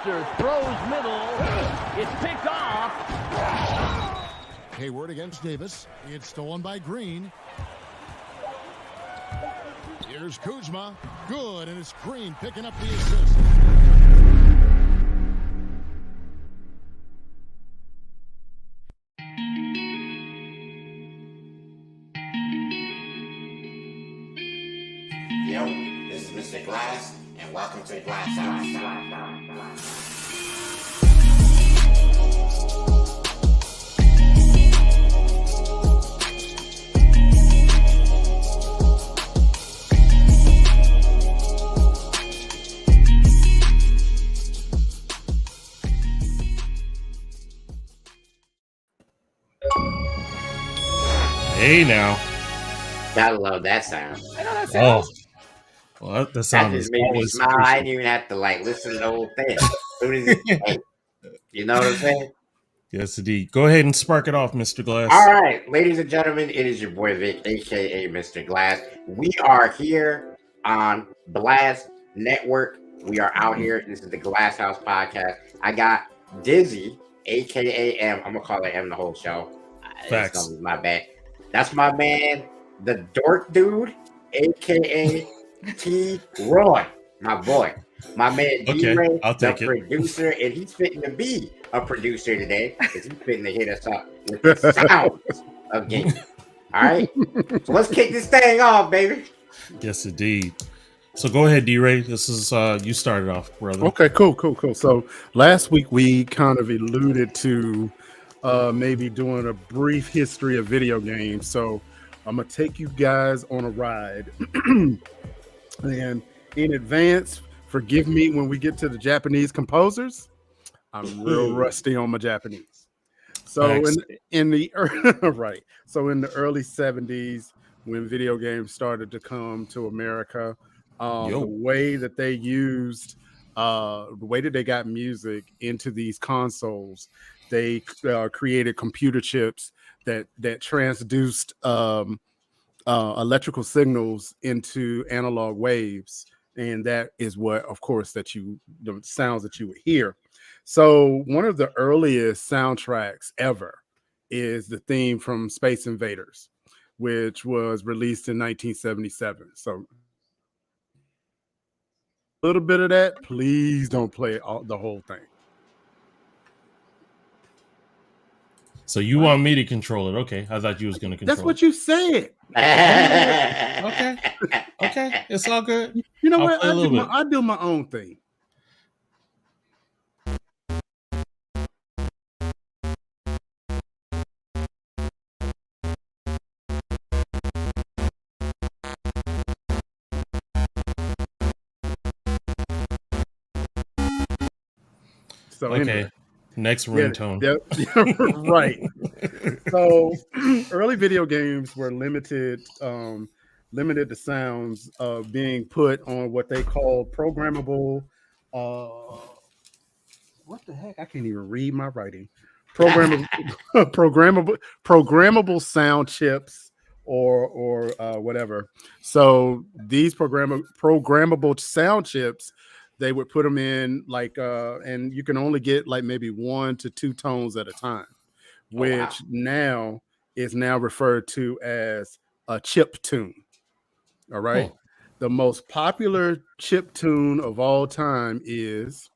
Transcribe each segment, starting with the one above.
producer throws middle. It's picked off. Hayward against Davis. It's stolen by Green. Here's Kuzma. Good, and it's Green picking up the assist. Yo, this is Mr. Glass, and welcome to the GlassHouse. Hey now. Gotta love that sound. I know that sound. Well, that That sound just is made me always smile. I didn't even have to listen to the whole thing. Hey, you know what I'm saying? Yes, indeed. Go ahead and spark it off, Mr. Glass. All right, ladies and gentlemen, it is your boy Vic, aka Mr. Glass. We are here on Blast Network. We are out here. This is the GlassHouse Podcast. I got Dizzy, aka M. I'm gonna call it M the whole show. Facts. It's gonna be my bad. That's my man, the Dork Dude, aka T. Roy, my boy. My man D-Ray, I'll the take it. producer, and he's fitting to be a producer today because he's fitting to hit us up with the sounds of games. All right, so let's kick this thing off, baby. Yes, indeed. So go ahead, D-Ray. This is you started off, brother. Okay, cool. So last week we kind of alluded to maybe doing a brief history of video games. So I'm gonna take you guys on a ride, and in advance, forgive me when we get to the Japanese composers. I'm real rusty on my Japanese. So in the right, so in the early 70s, when video games started to come to America, the way that they used, the way that they got music into these consoles, they created computer chips that transduced electrical signals into analog waves, and that is what, of course, the sounds that you would hear. So one of the earliest soundtracks ever is the theme from Space Invaders, which was released in 1977. So a little bit of that. Please don't play the whole thing. So you want me to control it? Okay, I thought you was going to control. That's what you said. Okay, it's all good. You know I'll what? play a little bit. I do my own thing. So Okay, anyway. next ringtone. Yeah, right. So early video games were limited to sounds being put on what they called programmable. What the heck? I can't even read my writing. Programmable sound chips or whatever. So these programmable sound chips, they would put them in and you can only get like maybe 1 to 2 tones at a time, which now is referred to as a chip tune. All right. Oh. The most popular chip tune of all time is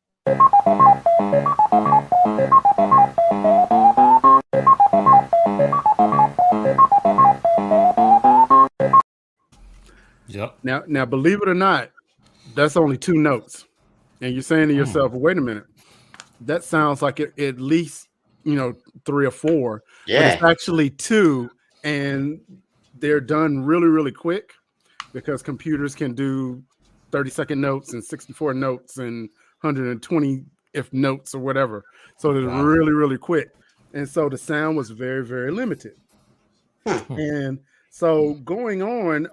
Yep. Now, believe it or not, that's only 2 notes. And you're saying to yourself, wait a minute, that sounds like at least, 3 or 4. Yeah. But it's actually 2, and they're done really, really quick because computers can do 30-second notes and 64 notes and 120 if notes or whatever. So they're really, really quick. And so the sound was very, very limited. And so going on,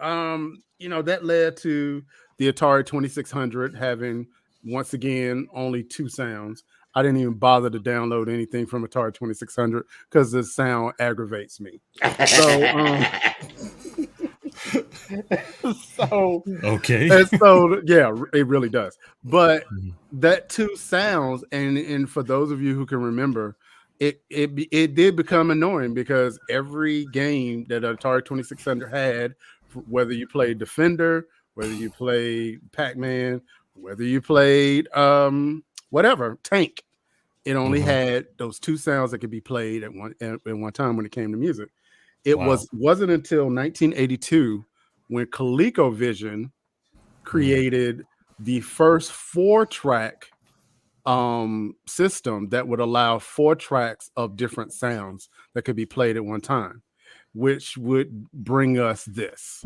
that led to the Atari 2600 having, once again, only 2 sounds. I didn't even bother to download anything from Atari 2600 because the sound aggravates me. So So Okay. and so yeah, it really does. But that two sounds, and for those of you who can remember, it did become annoying because every game that Atari 2600 had, whether you played Defender, whether you played Pac-Man, whether you played whatever Tank, it only had those two sounds that could be played at one time when it came to music. It wasn't until 1982 when ColecoVision created the first 4-track system that would allow 4 tracks of different sounds that could be played at one time, which would bring us this.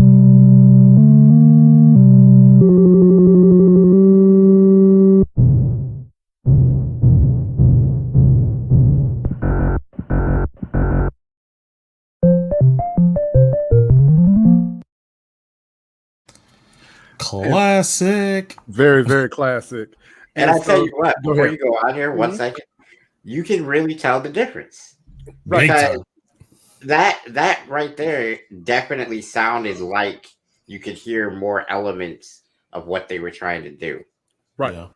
Classic. Very, very classic. And I tell you what, go before ahead. you go on here, 1 second, you can really tell the difference. Big Because time. that right there definitely sounded like you could hear more elements of what they were trying to do. Right. Yeah.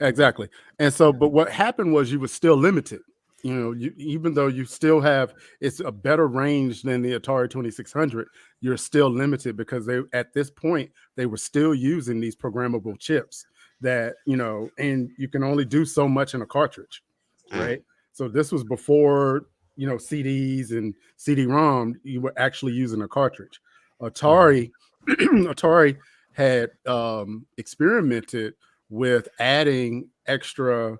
Exactly. And so, but what happened was you were still limited. You know, even though you still have, it's a better range than the Atari 2600, you're still limited because at this point, they were still using these programmable chips that, you know, and you can only do so much in a cartridge, right? So this was before, you know, CDs and CD-ROM, you were actually using a cartridge. Atari had experimented with adding extra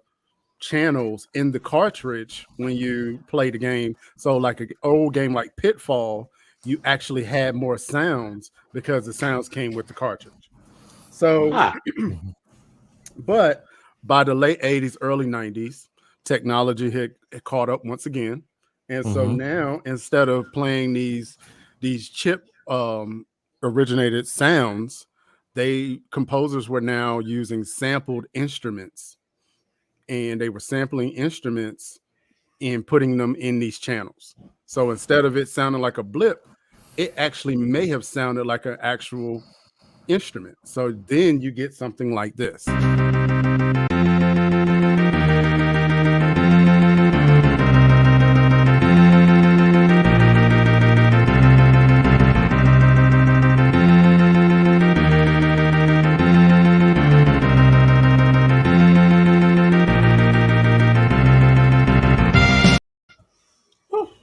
channels in the cartridge when you play the game. So like an old game like Pitfall, you actually had more sounds because the sounds came with the cartridge. So but by the late 80s, early 90s, technology had caught up once again. And so now instead of playing these chip originated sounds, composers were now using sampled instruments, and they were sampling instruments and putting them in these channels. So instead of it sounding like a blip, it actually may have sounded like an actual instrument. So then you get something like this.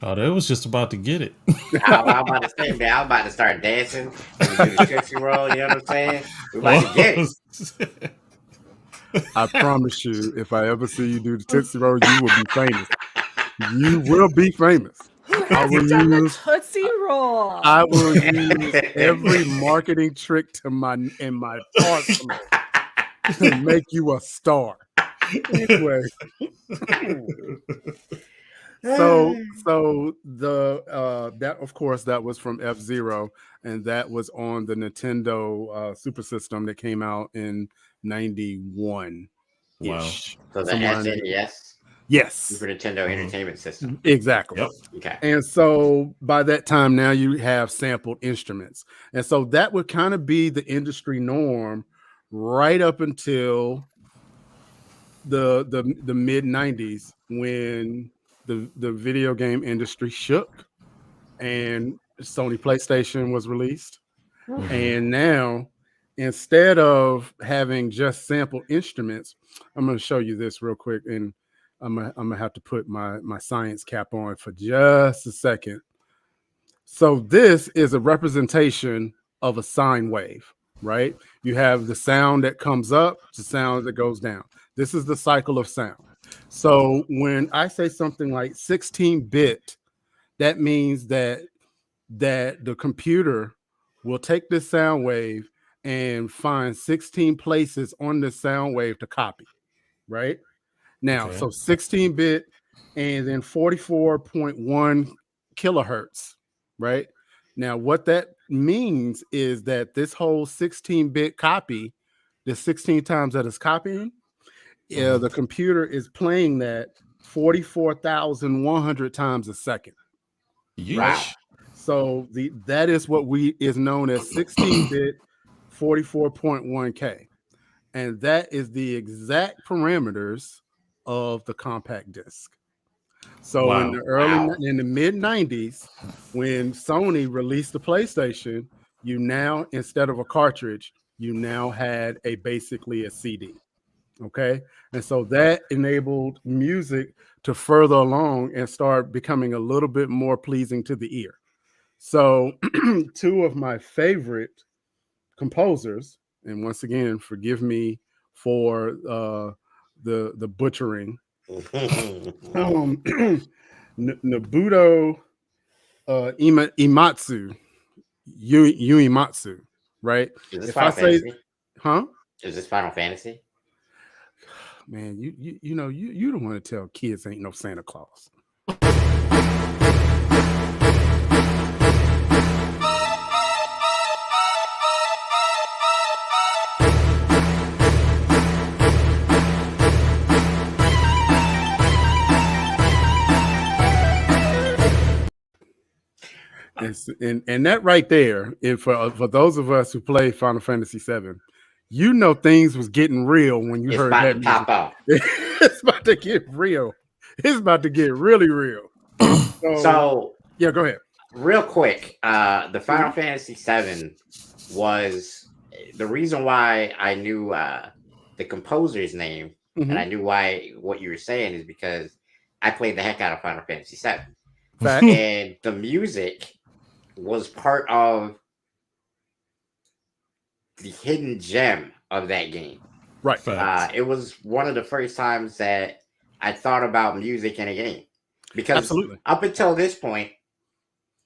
Oh, they was just about to get it. I'm about to say, man, I'm about to start dancing and do the Tootsie Roll, you know what I'm saying? We're about to get it. I promise you, if I ever see you do the Tootsie Roll, you will be famous. You will be famous. I will Done the use Tootsie Roll. I will use every marketing trick in my arsenal to make you a star. Anyway. So the that of course that was from F-Zero, and that was on the Nintendo Super System that came out in 91. Wow. So the SNES? Yes. Super Nintendo Entertainment System. Exactly. Yep. Okay. And so by that time now you have sampled instruments. And so that would kind of be the industry norm right up until the mid 90s when the video game industry shook and Sony PlayStation was released. And now instead of having just sample instruments, I'm going to show you this real quick, and I'm gonna have to put my science cap on for just a second. So this is a representation of a sine wave, right? You have the sound that comes up, the sound that goes down. This is the cycle of sound. So when I say something like 16-bit, that means that the computer will take this sound wave and find 16 places on this sound wave to copy, right? Now, so 16-bit and then 44.1 kilohertz, right? Now, what that means is that this whole 16-bit copy, the 16 times that it's copying, the computer is playing that 44,100 times a second. Wow. So that is what is known as 16-bit 44.1K. And that is the exact parameters of the compact disc. So in the mid 90s, when Sony released the PlayStation, you now, instead of a cartridge, you now had basically a CD. Okay. And so that enabled music to further along and start becoming a little bit more pleasing to the ear. So two of my favorite composers, and once again, forgive me for the butchering, Nobuto Imatsu, Uematsu, right? Is this Final Fantasy? Huh? Is this Final Fantasy? Man, you know you don't want to tell kids ain't no Santa Claus. And that right there, and for those of us who play Final Fantasy VII, you know things was getting real when you heard that music. Pop out. It's about to get real. It's about to get really real. So yeah, go ahead. Real quick, the Final Fantasy VII was the reason why I knew the composer's name, and I knew what you were saying is because I played the heck out of Final Fantasy VII. And the music was part of the hidden gem of that game. Right. It was one of the first times that I thought about music in a game. Because up until this point,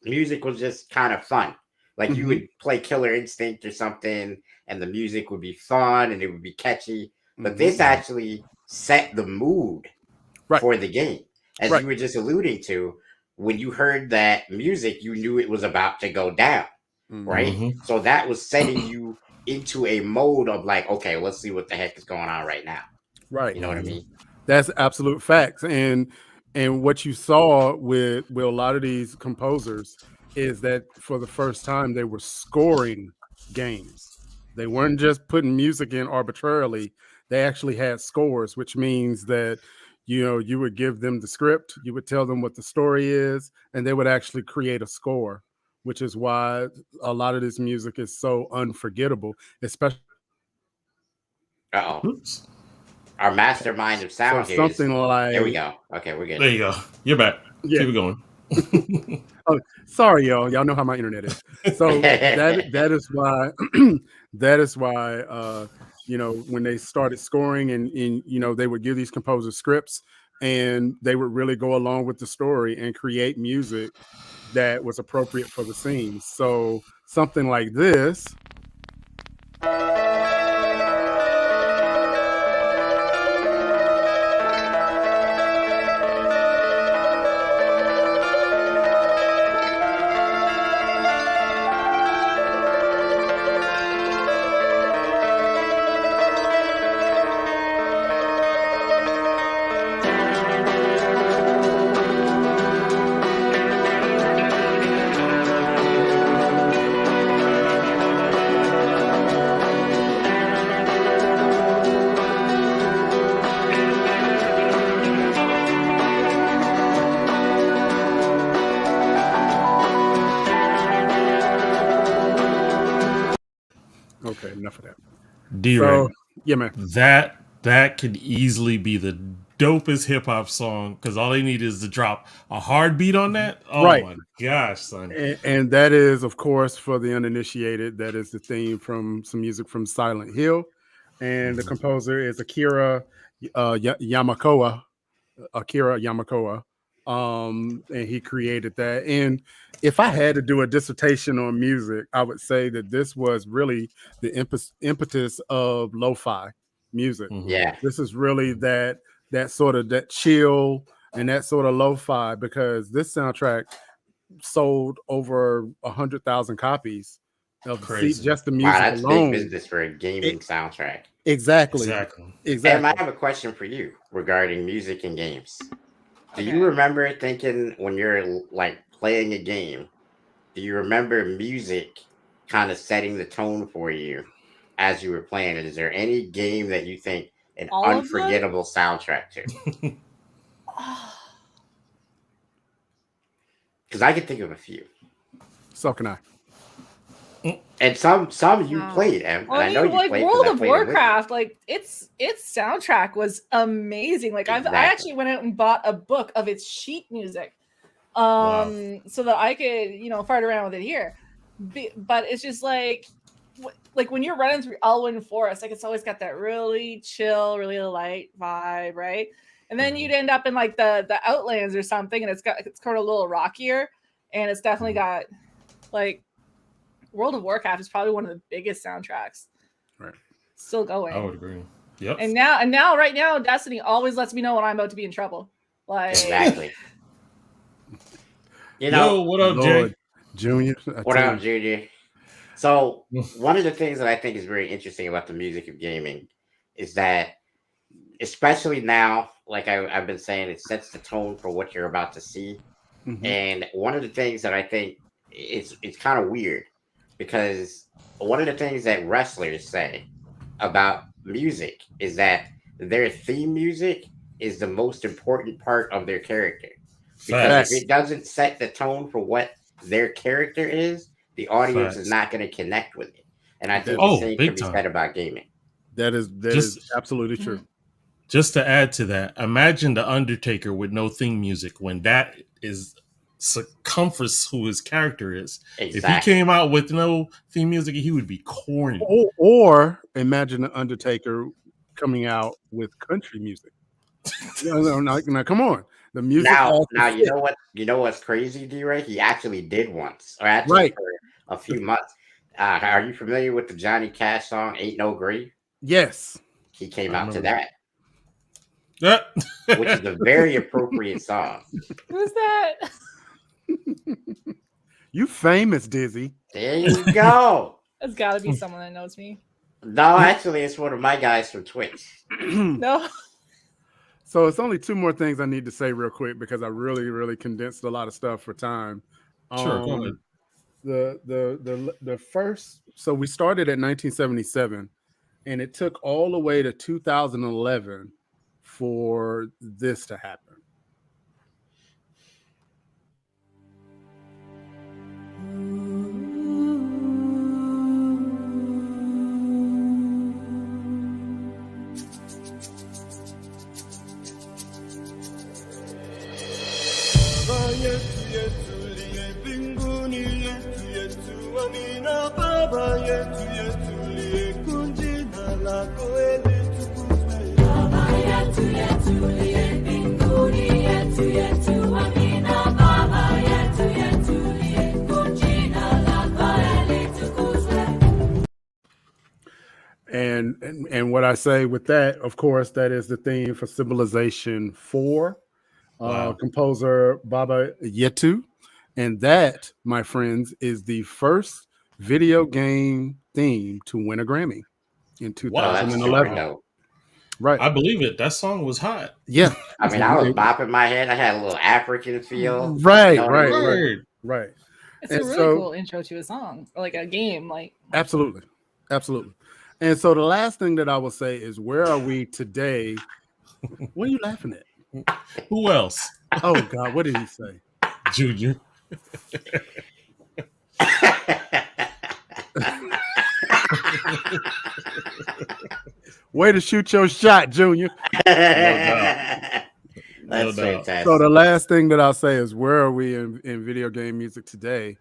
music was just kind of fun. Like you would play Killer Instinct or something, and the music would be fun and it would be catchy. But this actually set the mood for the game. As you were just alluding to, when you heard that music, you knew it was about to go down, right? So that was setting you into a mode of like, okay, let's see what the heck is going on right now. Right. You know what I mean? That's absolute facts. And what you saw with a lot of these composers is that for the first time, they were scoring games. They weren't just putting music in arbitrarily. They actually had scores, which means that you would give them the script, you would tell them what the story is, and they would actually create a score, which is why a lot of this music is so unforgettable, especially. Oops. Our mastermind of sound here. Something like. There we go. Okay, we're good. There you go. You're back. Yeah. Keep it going. Oh, sorry, y'all. Y'all know how my internet is. So that is why when they started scoring and they would give these composers scripts and they would really go along with the story and create music that was appropriate for the scenes. So something like this. Okay, enough of that. So, yeah, man. That could easily be the dopest hip hop song because all they need is to drop a hard beat on that. Oh my gosh, son! And that is, of course, for the uninitiated, that is the theme from some music from Silent Hill, and the composer is Akira Yamakoa. And he created that. And if I had to do a dissertation on music, I would say that this was really the impetus of lo-fi music. Yeah, this is really that sort of that chill and that sort of lo-fi, because this soundtrack sold over 100,000 copies of just the music that's alone. Big business for a gaming soundtrack. Exactly. And I have a question for you regarding music and games. Do you remember thinking when you're like playing a game do you remember music kind of setting the tone for you as you were playing it? Is there any game that you think an All of them? unforgettable soundtrack to? Because I can think of a few. So can I. And some you played, and Well, I know you like played. World 'cause I of played it with you. Warcraft, like its soundtrack was amazing. Like I Exactly. actually went out and bought a book of its sheet music, so that I could fart around with it here. But it's just like when you're running through Elwyn Forest, like it's always got that really chill, really light vibe, right? And then you'd end up in like the Outlands or something, and it's kind of a little rockier, and it's definitely got like World of Warcraft is probably one of the biggest soundtracks. Right. Still going. I would agree. Yep. And now, right now, Destiny always lets me know when I'm about to be in trouble. Like Exactly. Yo, what up, Jay? Junior. What up, Junior? So one of the things that I think is very interesting about the music of gaming is that, especially now, like I've been saying, it sets the tone for what you're about to see. Mhm. And one of the things that I think it's kind of weird, because one of the things that wrestlers say about music is that their theme music is the most important part of their character. Because Facts. if it doesn't set the tone for what their character is, the audience is not going to connect with it. And I think the same can be said about gaming. That is absolutely true. Just to add to that, imagine the Undertaker with no theme music when that is circumference who his character is. Exactly. If he came out with no theme music, he would be corny. Or imagine the Undertaker coming out with country music. Now, come on. The music. Now you know what's crazy, D-Ray? He actually did once, or actually for a few months. Are you familiar with the Johnny Cash song "Ain't No Grave"? Yes. He came out to that. That. Which is a very appropriate song. Who's that? You famous, Dizzy. There you go. That's got to be someone that knows me. No, actually, it's one of my guys from Twitch. No. So it's only two more things I need to say real quick because I really, really condensed a lot of stuff for time. Sure, go ahead. The first, so we started at 1977, and it took all the way to 2011 for this to happen. And what I say with that, of course, that is the theme for Civilization 4, composer Baba Yetu. And that, my friends, is the first video game theme to win a Grammy in 2011. Wow, right. I believe it. That song was hot. Yeah. I mean, I was bopping my head. I had a little African feel. Right. It's a really cool intro to a song or like a game. Like absolutely. And so the last thing that I will say is, where are we today? What are you laughing at? Who else? Oh God, what did he say? Junior. Way to shoot your shot, Junior. That's fantastic. So the last thing that I'll say is, where are we in video game music today?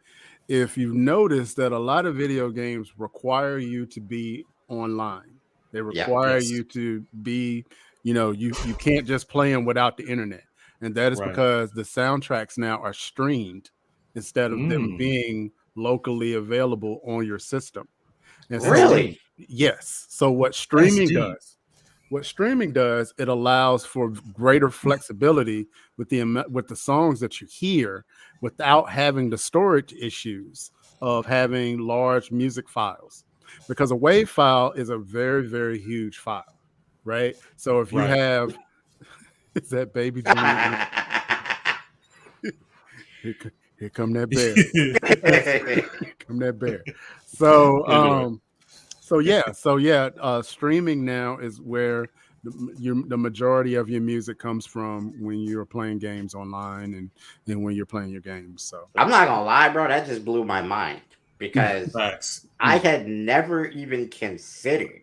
If you've noticed that a lot of video games require you to be online, they require you to be, you can't just play them without the internet. And that is because the soundtracks now are streamed instead of them being locally available on your system. And so, really? Yes. So what streaming does, it allows for greater flexibility with the songs that you hear without having the storage issues of having large music files. Because a WAV file is a very, very huge file, right? So if you have, is that baby Junior? Here come that bear. Come that bear. So streaming now is where the majority of your music comes from when you're playing games online and when you're playing your games. So I'm not gonna lie, bro. That just blew my mind because Facts. I had never even considered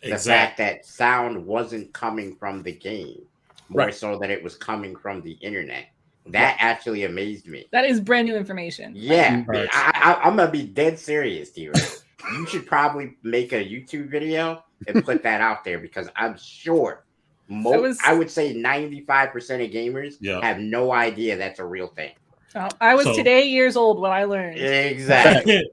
the fact that sound wasn't coming from the game, more so that it was coming from the internet. That actually amazed me. That is brand new information. Yeah, Right. I'm gonna be dead serious, D. You should probably make a YouTube video and put that out there because I'm sure I would say 95% of gamers have no idea that's a real thing. I was today years old when I learned. Exactly.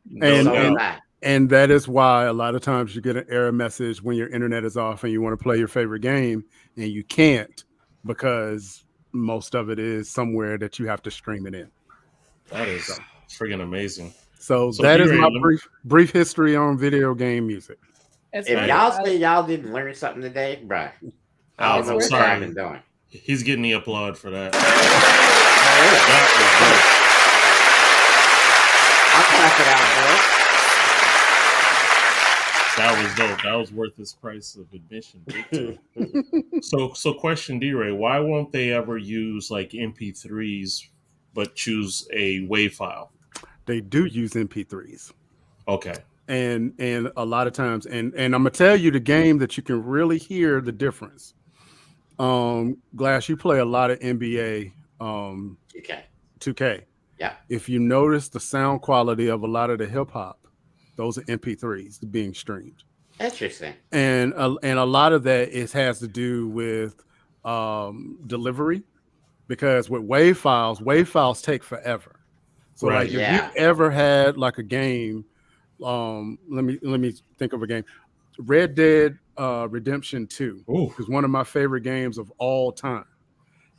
And that is why a lot of times you get an error message when your internet is off and you want to play your favorite game and you can't because most of it is somewhere that you have to stream it in. That is friggin' amazing. So that is my brief history on video game music. If y'all say y'all didn't learn something today, bruh, I don't know what I've been doing. He's getting the applaud for that. I'll clap it out, bro. That was dope. That was worth his price of admission. So question, D-Ray, why won't they ever use like MP3s but choose a WAV file? They do use MP3s. Okay. And a lot of times, and I'm gonna tell you the game that you can really hear the difference. Glass, you play a lot of NBA 2K. Yeah. If you notice the sound quality of a lot of the hip hop, those are MP3s being streamed. Interesting. And a lot of that has to do with delivery, because with WAV files take forever. So like if you ever had like a game, let me think of a game. Red Dead Redemption 2 is one of my favorite games of all time.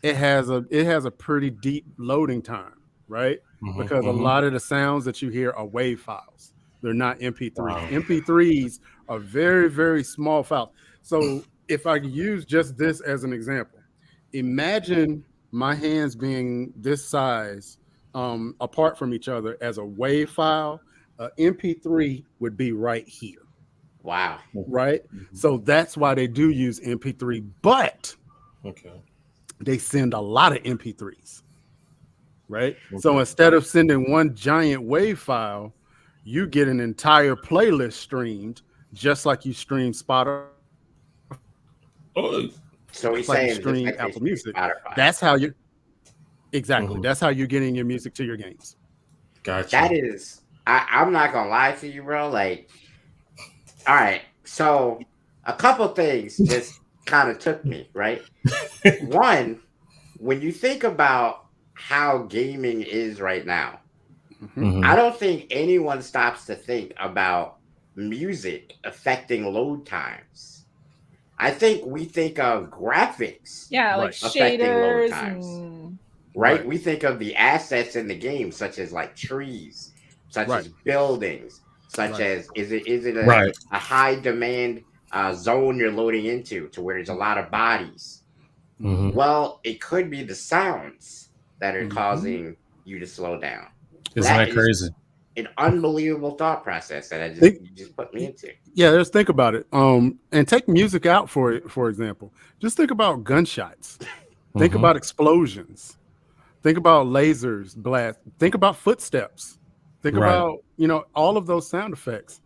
It has a pretty deep loading time, right? Because a lot of the sounds that you hear are WAV files. They're not MP3s. Wow. MP3s are very, very small files. So if I use just this as an example, imagine my hands being this size apart from each other as a WAV file. MP3 would be right here. Wow. Right? So that's why they do use MP3, but they send a lot of MP3s. Right? So instead of sending one giant WAV file, you get an entire playlist streamed, just like you stream Spotify. So he's like saying you stream Apple Music. Spotify. That's how you That's how you're getting your music to your games. Gotcha. That is, I'm not gonna lie to you, bro. Like, all right, so a couple things just kind of took me, right? One, when you think about how gaming is right now, I don't think anyone stops to think about music affecting load times. I think we think of graphics, like affecting shaders load times, right? We think of the assets in the game, such as like trees, such as buildings, such as is it a high demand zone you're loading into, to where there's a lot of bodies. Well, it could be the sounds that are causing you to slow down. Isn't that crazy? An unbelievable thought process that you just put me into. Yeah, just think about it. And take music out for example. Just think about gunshots. Think about explosions. Think about lasers, blast. Think about footsteps. Think about, all of those sound effects.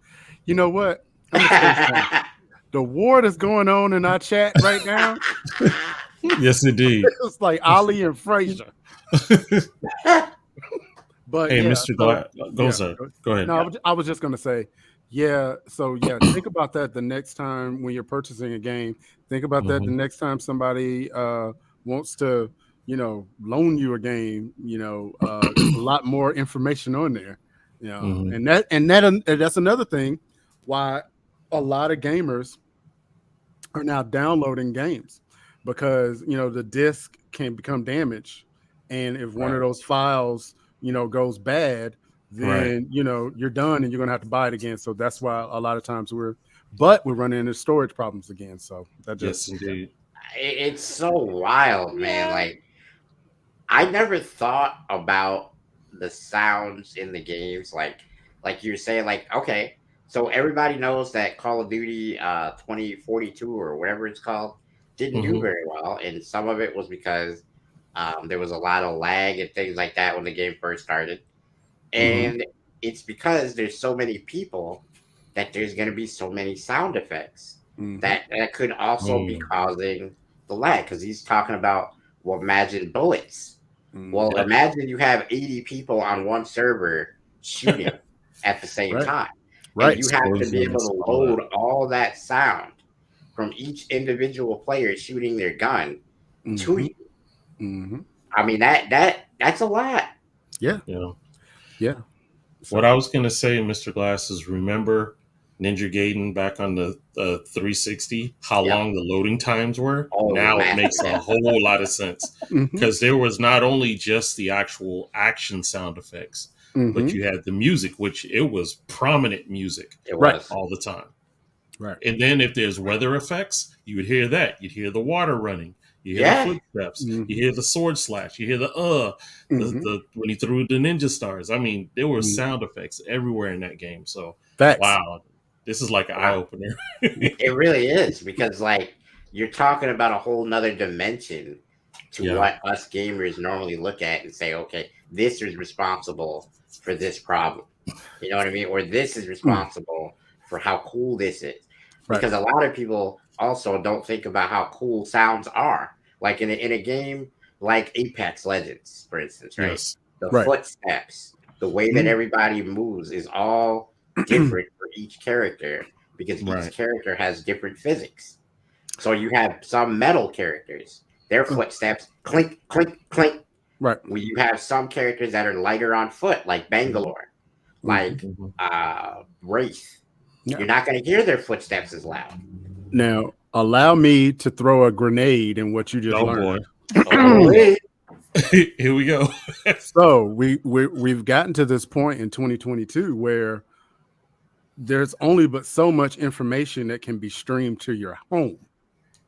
You know what? The war that's going on in our chat right now. Yes, indeed. It's like Ali and Frazier. But hey, Mr. Glad, go ahead. No, I was just gonna say, think about that the next time when you're purchasing a game. Think about that the next time somebody wants to, loan you a game. There's a lot more information on there. And that's another thing why a lot of gamers are now downloading games, because the disc can become damaged, and if one of those files goes bad, then you're done and you're gonna have to buy it again. So that's why a lot of times we're running into storage problems again. So that just indeed. It's so wild, man. Like, I never thought about the sounds in the games, like you're saying, like, okay, so everybody knows that Call of Duty 2042 or whatever it's called didn't do very well, and some of it was because there was a lot of lag and things like that when the game first started, and it's because there's so many people that there's going to be so many sound effects that could also be causing the lag, because he's talking about, well, imagine bullets. Well, imagine you have 80 people on one server shooting at the same time. Right. And you have to be able to load all that sound from each individual player shooting their gun to you. I mean, that's a lot. Yeah. What I was going to say, Mr. Glass, is remember Ninja Gaiden back on the 360, how long the loading times were? Now it makes a whole lot of sense, because there was not only just the actual action sound effects, but you had the music, which it was prominent music all the time. Right. And then if there's weather effects, you would hear that. You'd hear the water running. You hear the footsteps. You hear the sword slash. You hear the when he threw the ninja stars. I mean, there were sound effects everywhere in that game. So, wow. This is like an eye opener. It really is, because like you're talking about a whole nother dimension to what us gamers normally look at and say, okay, this is responsible for this problem. You know what I mean? Or this is responsible for how cool this is. Because a lot of people also don't think about how cool sounds are. Like in a game like Apex Legends, for instance, right? Yes. The footsteps, the way that everybody moves is all different for each character, because each character has different physics. So you have some metal characters, their footsteps clink, clink, clink. Right. Well, you have some characters that are lighter on foot, like Bangalore, like Wraith. You're not going to hear their footsteps as loud. Now, allow me to throw a grenade in what you just learned. Boy. Here we go. So we've gotten to this point in 2022 where there's only but so much information that can be streamed to your home,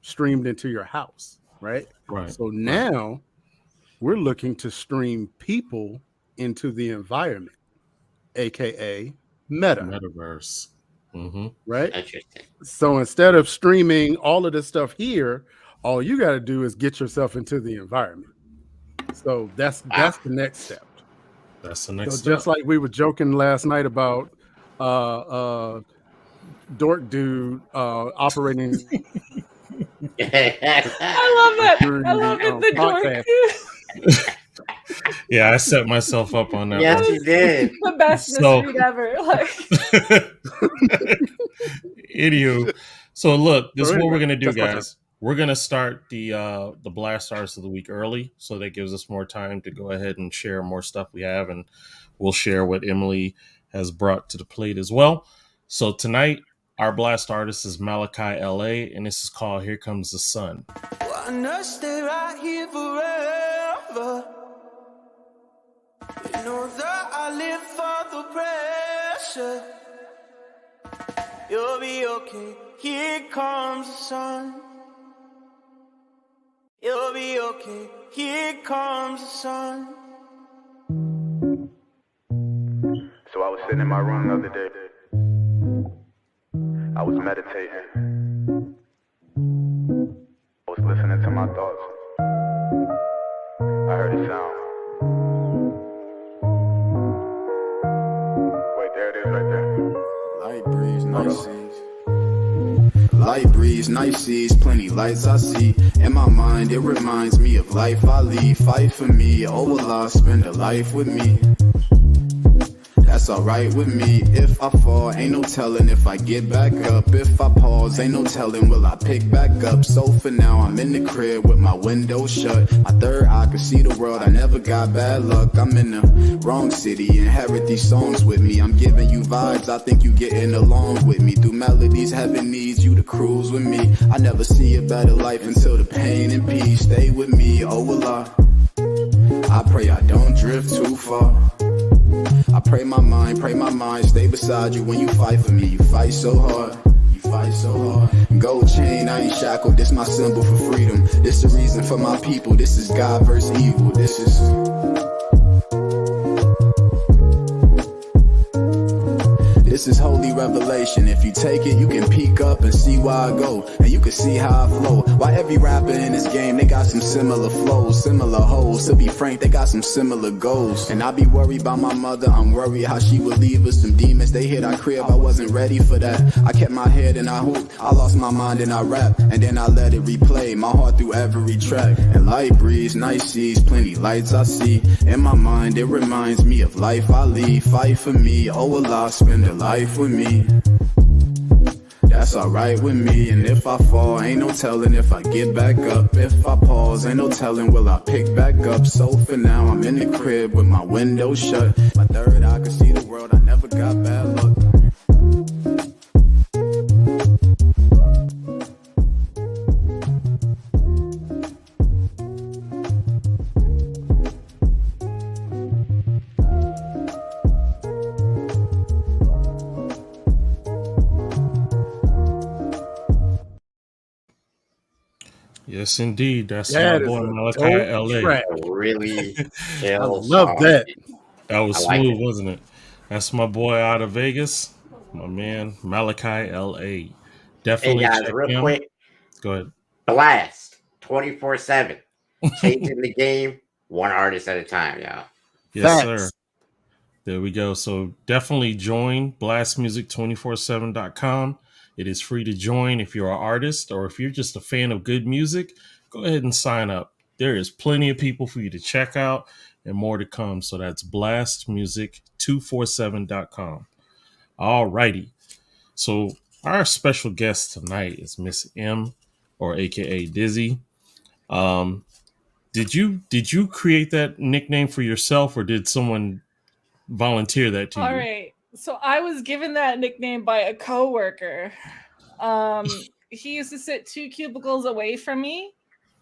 streamed into your house, right? Right. So now we're looking to stream people into the environment, aka metaverse. Right? Interesting. So instead of streaming all of this stuff here, all you got to do is get yourself into the environment. So that's the next step. That's the next step. Just like we were joking last night about Dork Dude operating. I love that. I love it. The Dork Dude. Yeah, I set myself up on that. Yes, you did. The best mystery ever. Anywho, so look, this is what we're gonna do, guys. We're gonna start the Blast Artist of the Week early, so that gives us more time to go ahead and share more stuff we have, and we'll share what Emily has brought to the plate as well. So tonight, our Blast Artist is Malachi LA, and this is called "Here Comes the Sun." Wanna stay right here forever. You know that I live for the pressure. You'll be okay. Here comes the sun. You'll be okay. Here comes the sun. So I was sitting in my room the other day. I was meditating. I was listening to my thoughts. I heard a sound. Wait, there it is right there. Light breeze, nice seas. Light breeze, nice seas, plenty lights I see. In my mind, it reminds me of life I lead. Fight for me, oh Allah, spend a life with me. That's alright with me. If I fall, ain't no telling if I get back up. If I pause, ain't no telling will I pick back up. So for now, I'm in the crib with my window shut. My third eye can see the world, I never got bad luck. I'm in the wrong city, inherit these songs with me. I'm giving you vibes, I think you getting along with me. Through melodies, heaven needs you to cruise with me. I never see a better life until the pain and peace stay with me, oh Allah. I pray I don't drift too far. I pray my mind, stay beside you when you fight for me. You fight so hard, you fight so hard. Gold chain, I ain't shackled, this my symbol for freedom. This the reason for my people, this is God versus evil. This is This is holy revelation. If you take it, you can peek up and see where I go. And you can see how I flow. Why every rapper in this game, they got some similar flows, similar hoes. To be frank, they got some similar goals. And I be worried about my mother. I'm worried how she would leave us. Some demons, they hit our crib. I wasn't ready for that. I kept my head and I hooped. I lost my mind and I rap. And then I let it replay. My heart through every track. And light breeze, night seas, plenty lights I see. In my mind, it reminds me of life I lead. Fight for me, oh Allah, spend a life with me. That's alright with me. And if I fall, ain't no telling if I get back up. If I pause, ain't no telling will I pick back up. So for now, I'm in the crib with my window shut. My third eye can see the world, I never got bad luck. Yes, indeed. That's my boy Malachi LA. Really, I love that. That was like smooth, it. wasn't it? That's my boy out of Vegas, my man Malachi LA. Definitely Hey guys, check real him. quick, Go ahead. Blast 24/7, changing the game one artist at a time, y'all. Yes, Facts. sir. There we go. So definitely join blastmusic247.com. It is free to join if you're an artist or if you're just a fan of good music. Go ahead and sign up. There is plenty of people for you to check out and more to come. So that's blastmusic247.com. All righty. So our special guest tonight is Miss M, or AKA Dizzy. Did you create that nickname for yourself, or did someone volunteer that to you? All right. So I was given that nickname by a coworker. He used to sit 2 cubicles away from me,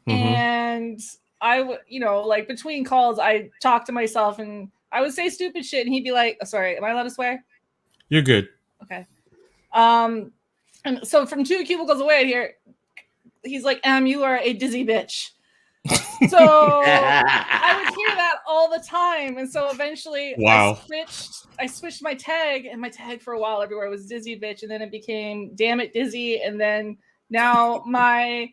and I would, like between calls, I talk to myself and I would say stupid shit, and he'd be like, oh, "Sorry, am I allowed to swear?" You're good. Okay. And so from 2 cubicles away here, he's like, you are a dizzy bitch." So I would hear that all the time, and so eventually Wow. I switched my tag, and my tag for a while everywhere was Dizzy Bitch, and then it became Damn It Dizzy, and then now my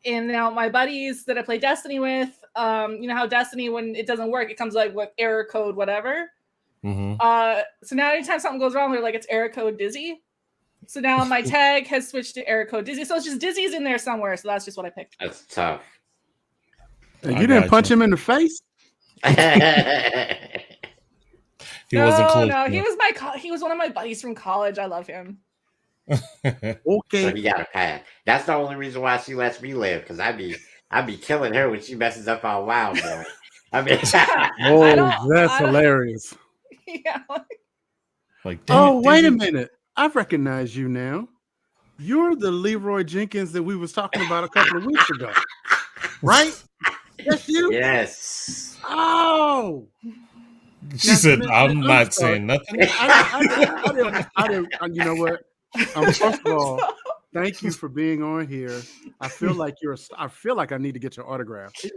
buddies that I play Destiny with, you know how Destiny, when it doesn't work, it comes like with error code whatever. So now anytime something goes wrong, they're like, it's error code Dizzy. So now my tag has switched to error code Dizzy, so it's just Dizzy's in there somewhere. So that's just what I picked. That's tough. And you didn't punch him in the face? He wasn't close. No, he was one of my buddies from college. I love him. Okay. So he got a pass. That's the only reason why she lets me live, because I'd be killing her when she messes up on Wild Boy. I mean, that's hilarious. Yeah. Like, wait a minute. I recognize you now. You're the Leroy Jenkins that we was talking about a couple of weeks ago, right? That's you. Yes. Oh. She said, "I'm not saying nothing." I didn't. You know what? First of all, thank you for being on here. I feel like I feel like I need to get your autograph. Can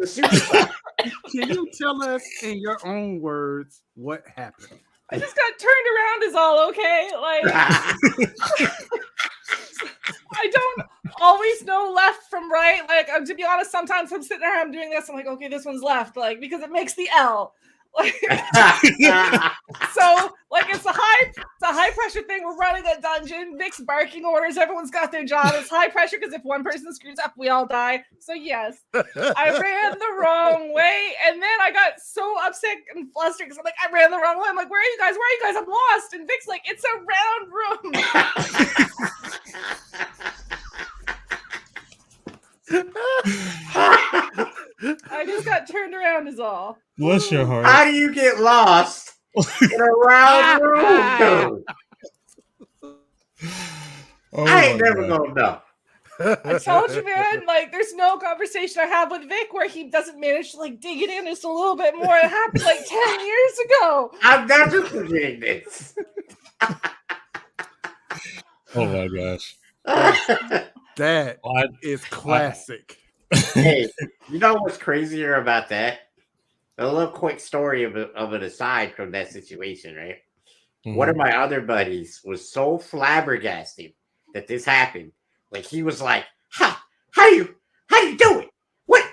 you tell us in your own words what happened? I just got turned around is all, okay? Like, I don't always know left from right. Like, to be honest, sometimes I'm sitting there, I'm doing this, I'm like, okay, this one's left, like, because it makes the L. Like, so, like, it's a high pressure thing. We're running a dungeon, Vic's barking orders, everyone's got their job. It's high pressure because if one person screws up, we all die. So yes, I ran the wrong way, and then I got so upset and flustered because I'm like, I ran the wrong way. I'm like, where are you guys? I'm lost. And Vic's like, it's a round room. I just got turned around is all. Bless your heart. How do you get lost in a round room? I ain't never gonna know. I told you, man, like, there's no conversation I have with Vic where he doesn't manage to, like, dig it in just a little bit more. It happened, like, 10 years ago. I'm never forgetting this. Oh, my gosh. That is classic. Hey, you know what's crazier about that? A little quick story of an aside from that situation, right? one of my other buddies was so flabbergasted that this happened. Like he was like, how do you do it? What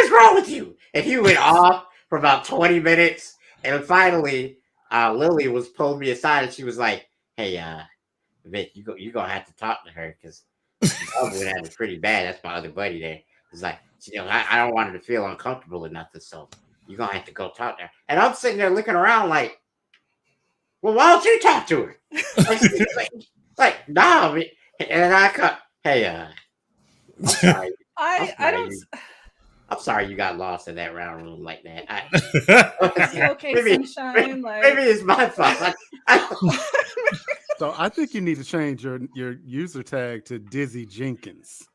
is wrong with you? And he went off for about 20 minutes. And finally, Lily was pulled me aside and she was like, hey, Vic, you gonna have to talk to her because she's at it pretty bad. That's my other buddy there. It's like, I don't want her to feel uncomfortable or nothing, so you're gonna have to go talk to her. And I'm sitting there looking around like, well, why don't you talk to her? like nah, man. And I cut, hey, I'm sorry. I'm sorry you got lost in that round room like that. Okay, sunshine. Maybe it's my fault. So I think you need to change your user tag to Dizzy Jenkins.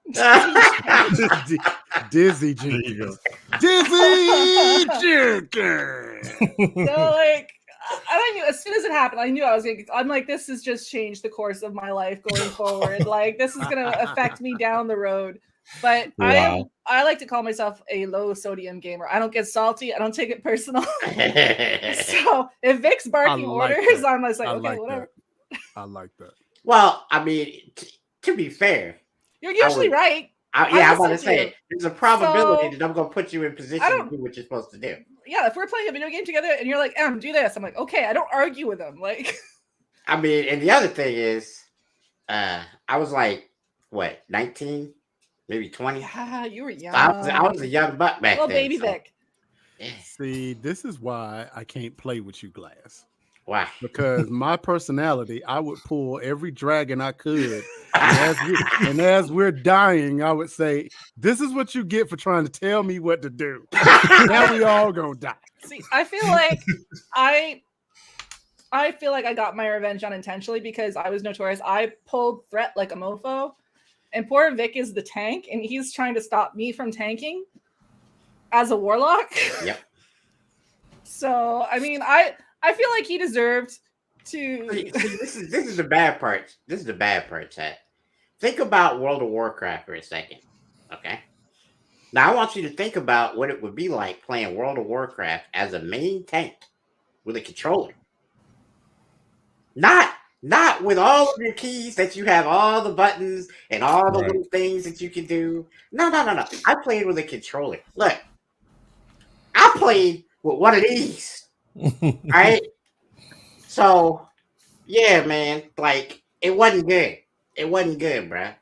Dizzy Jenkins. Dizzy Jenkins. So like, I knew as soon as it happened, I knew I'm like, this has just changed the course of my life going forward. Like this is gonna affect me down the road. But wow. I like to call myself a low sodium gamer. I don't get salty. I don't take it personal. So if Vic's barking orders, I'm just like, okay, whatever. I like that. Well, I mean, to be fair, you're usually right. I'm about to say there's a probability that I'm going to put you in position to do what you're supposed to do. Yeah, if we're playing a video game together and you're like, do this, I'm like, okay, I don't argue with them. Like, I mean, and the other thing is, I was like, what, 19? Maybe 20. Yeah, you were young. I was a young buck back then. Baby Vic. Yeah. See, this is why I can't play with you, Glass. Why? Because my personality, I would pull every dragon I could. And as we're dying, I would say, this is what you get for trying to tell me what to do. Now we all gonna die. See, I feel like I got my revenge unintentionally because I was notorious. I pulled threat like a mofo. And poor Vic is the tank, and he's trying to stop me from tanking as a warlock. Yep. So, I mean, I feel like he deserved to. This is the bad part. This is the bad part, Chat. Think about World of Warcraft for a second, okay? Now, I want you to think about what it would be like playing World of Warcraft as a main tank with a controller. Not with all of your keys that you have all the buttons and all the little things that you can do. No. I played with a controller. Look, I played with one of these. Right? So, yeah, man. Like, it wasn't good. It wasn't good, bruh.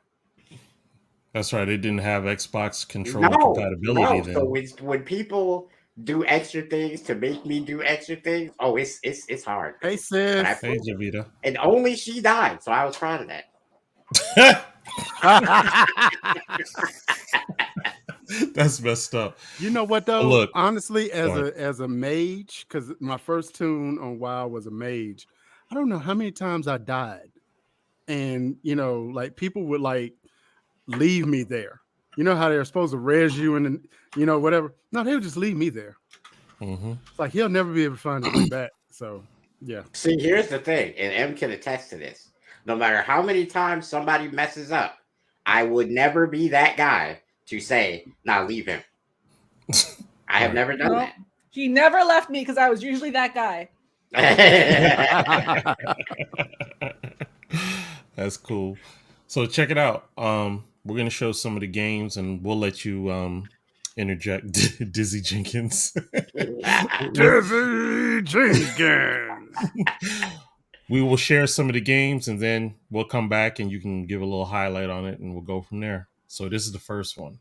That's right. They didn't have Xbox controller compatibility then. So when people do extra things to make me do extra things, it's hard. Hey, sis. Hey, Javita. And only she died, so I was proud of that. That's messed up. You know what though? Look, honestly, as a mage, because my first tune on WoW was a mage. I don't know how many times I died, and like people would like leave me there. You know how they're supposed to res you and whatever. No, they would just leave me there. Mm-hmm. It's like he'll never be able to find his way back. So yeah. See, here's the thing, and M can attest to this. No matter how many times somebody messes up, I would never be that guy to say, "Nah, leave him." I have never done that. He never left me because I was usually that guy. That's cool. So check it out. We're going to show some of the games, and we'll let you interject Dizzy Jenkins. Dizzy Jenkins. We will share some of the games, and then we'll come back, and you can give a little highlight on it, and we'll go from there. So this is the first one.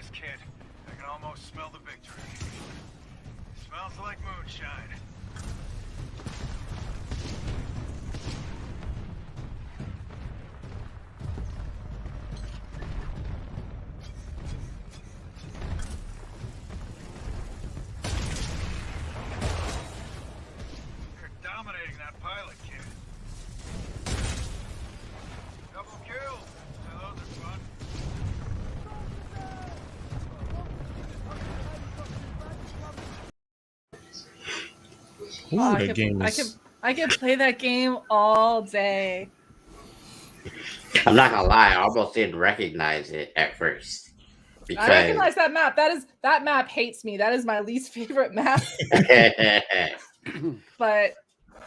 serious, kid. I can almost smell the victory. Smells like moonshine. You're dominating that pilot, kid. Double kill. Now those are fun. Ooh, Oh, that game is. I could play that game all day. I'm not gonna lie, I almost didn't recognize it at first. I recognize that map. That map hates me. That is my least favorite map. But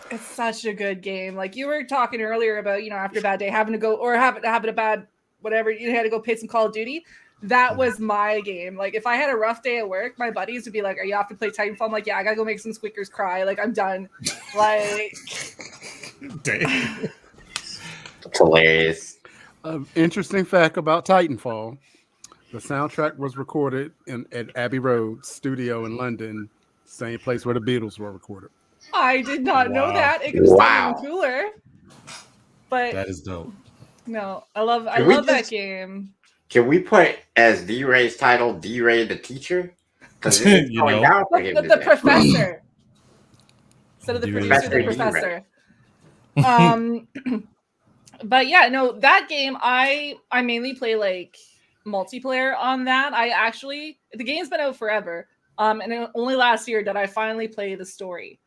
it's such a good game. Like you were talking earlier about, after a bad day, having to go or having a bad whatever, you had to go play some Call of Duty. That was my game. Like if I had a rough day at work, my buddies would be like, "Are you off to play Titanfall?" I'm like, "Yeah, I gotta go make some squeakers cry. Like I'm done." Like, Dang. It's hilarious. Interesting fact about Titanfall: the soundtrack was recorded at Abbey Road Studio in London, same place where the Beatles were recorded. I did not know Wow. that. It was Wow. even cooler. But That is dope. no, I love we that just- game. Can we put as D-Ray's title D-Ray the teacher? Because it's You going know. down for him The today. professor. Instead of the D-Ray. producer, the Professor professor. But yeah, no, that game I mainly play like multiplayer on that. The game's been out forever. And only last year did I finally play the story.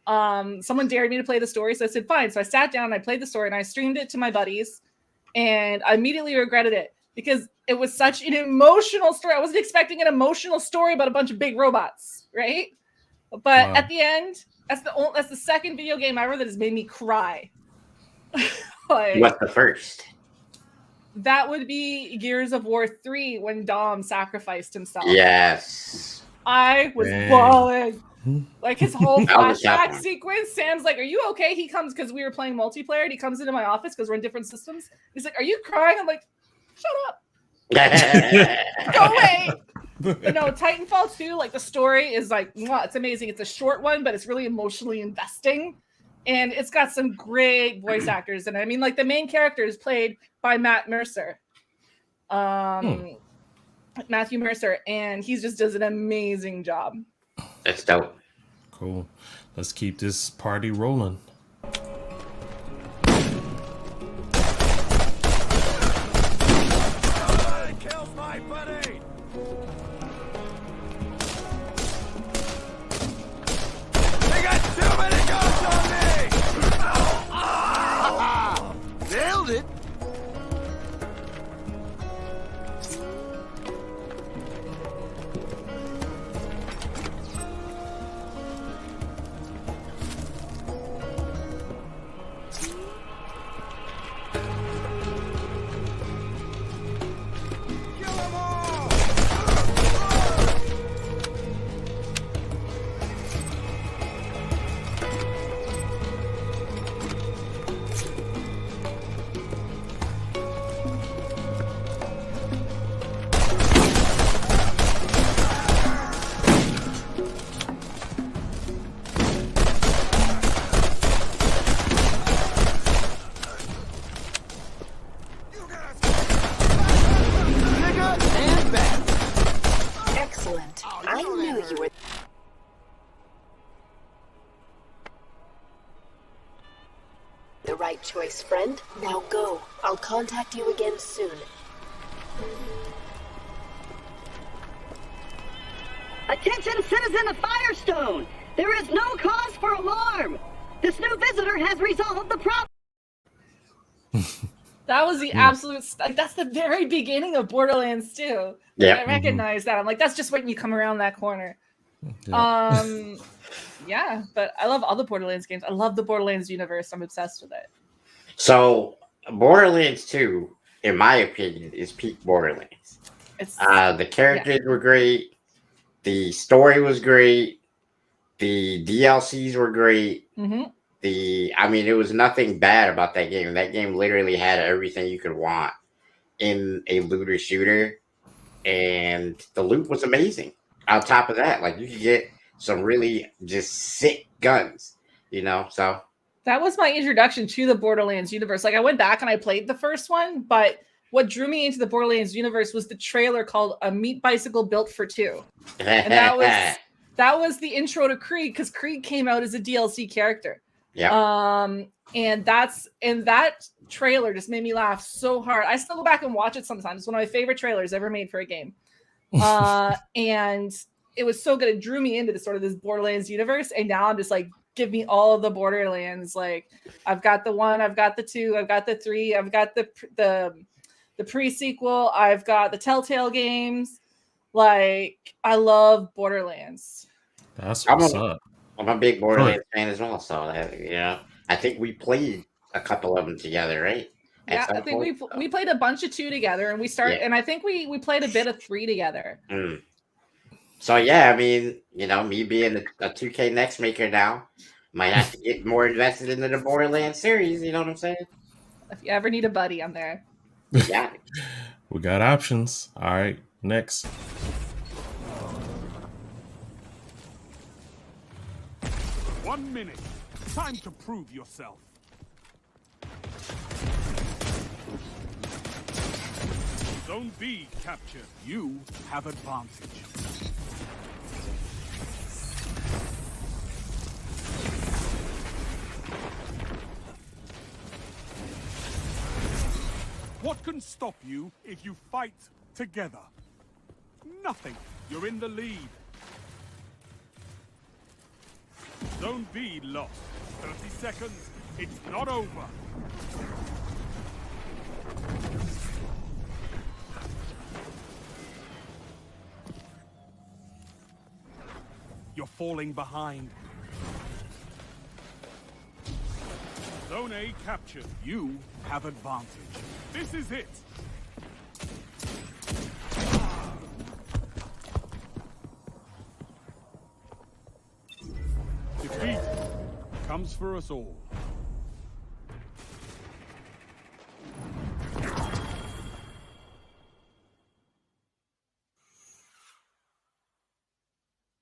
Someone dared me to play the story, so I said fine. So I sat down and I played the story and I streamed it to my buddies, and I immediately regretted it because it was such an emotional story. I wasn't expecting an emotional story about a bunch of big robots, right? But Wow. at the end, that's the second video game ever that has made me cry. Like, What's the first? that would be Gears of War 3 when Dom sacrificed himself. Yes. I was Dang. bawling. Like his whole That was that flashback one. sequence. Sam's like, "Are you okay?" He comes because we were playing multiplayer, and he comes into my office because we're in different systems. He's like, "Are you crying?" I'm like, "Shut up, go away." But no, Titanfall 2, like the story is like, mwah, it's amazing. It's a short one, but it's really emotionally investing, and it's got some great voice actors. And I mean, like the main character is played by Matt Mercer. Matthew Mercer, and he just does an amazing job. That's dope. Cool. Let's keep this party rolling. Somebody kills my buddy! They got too many guns on me! Nailed it! Kill 'em all! Nigga and back! Excellent. I knew you were. The right choice, friend. Now go. I'll contact you again soon. Attention, citizen of Firestone! There is no cause for alarm! This new visitor has resolved the problem! That was the absolute, like, that's the very beginning of Borderlands 2. Yeah. I recognize that. I'm like, that's just when you come around that corner. Yeah. Yeah, but I love all the Borderlands games. I love the Borderlands universe. I'm obsessed with it. So, Borderlands 2, in my opinion, is peak Borderlands. It's The characters were great. The story was great. The DLCs were great. Mhm. It was nothing bad about that game. That game literally had everything you could want in a looter shooter. and the loot was amazing. On top of that, like you could get some really just sick guns, so that was my introduction to the Borderlands universe. Like I went back and I played the first one, but what drew me into the Borderlands universe was the trailer called A Meat Bicycle Built for Two. And that was the intro to Krieg, because Krieg came out as a DLC character. Yeah. And that trailer just made me laugh so hard. I still go back and watch it sometimes. It's one of my favorite trailers ever made for a game. And it was so good. It drew me into this Borderlands universe. And now I'm just like, give me all of the Borderlands. Like I've got the 1, I've got the 2, I've got the 3, I've got the pre-sequel, I've got the Telltale games. Like I love Borderlands. That's what's up. I'm a big Borderlands fan as well. So I think we played a couple of them together, right? Yeah, I think we played a bunch of 2 together, and and I think we played a bit of 3 together. So yeah, I mean, me being a 2K Next maker now, might have to get more invested into the Borderlands series. You know what I'm saying? If you ever need a buddy, I'm there. Yeah, we got options. All right, next. One minute. Time to prove yourself. Zone B captured. You have advantage. What can stop you if you fight together? Nothing. You're in the lead. Zone B lost. 30 seconds. It's not over. You're falling behind. Zone A captured. You have advantage. This is it. Defeat comes for us all.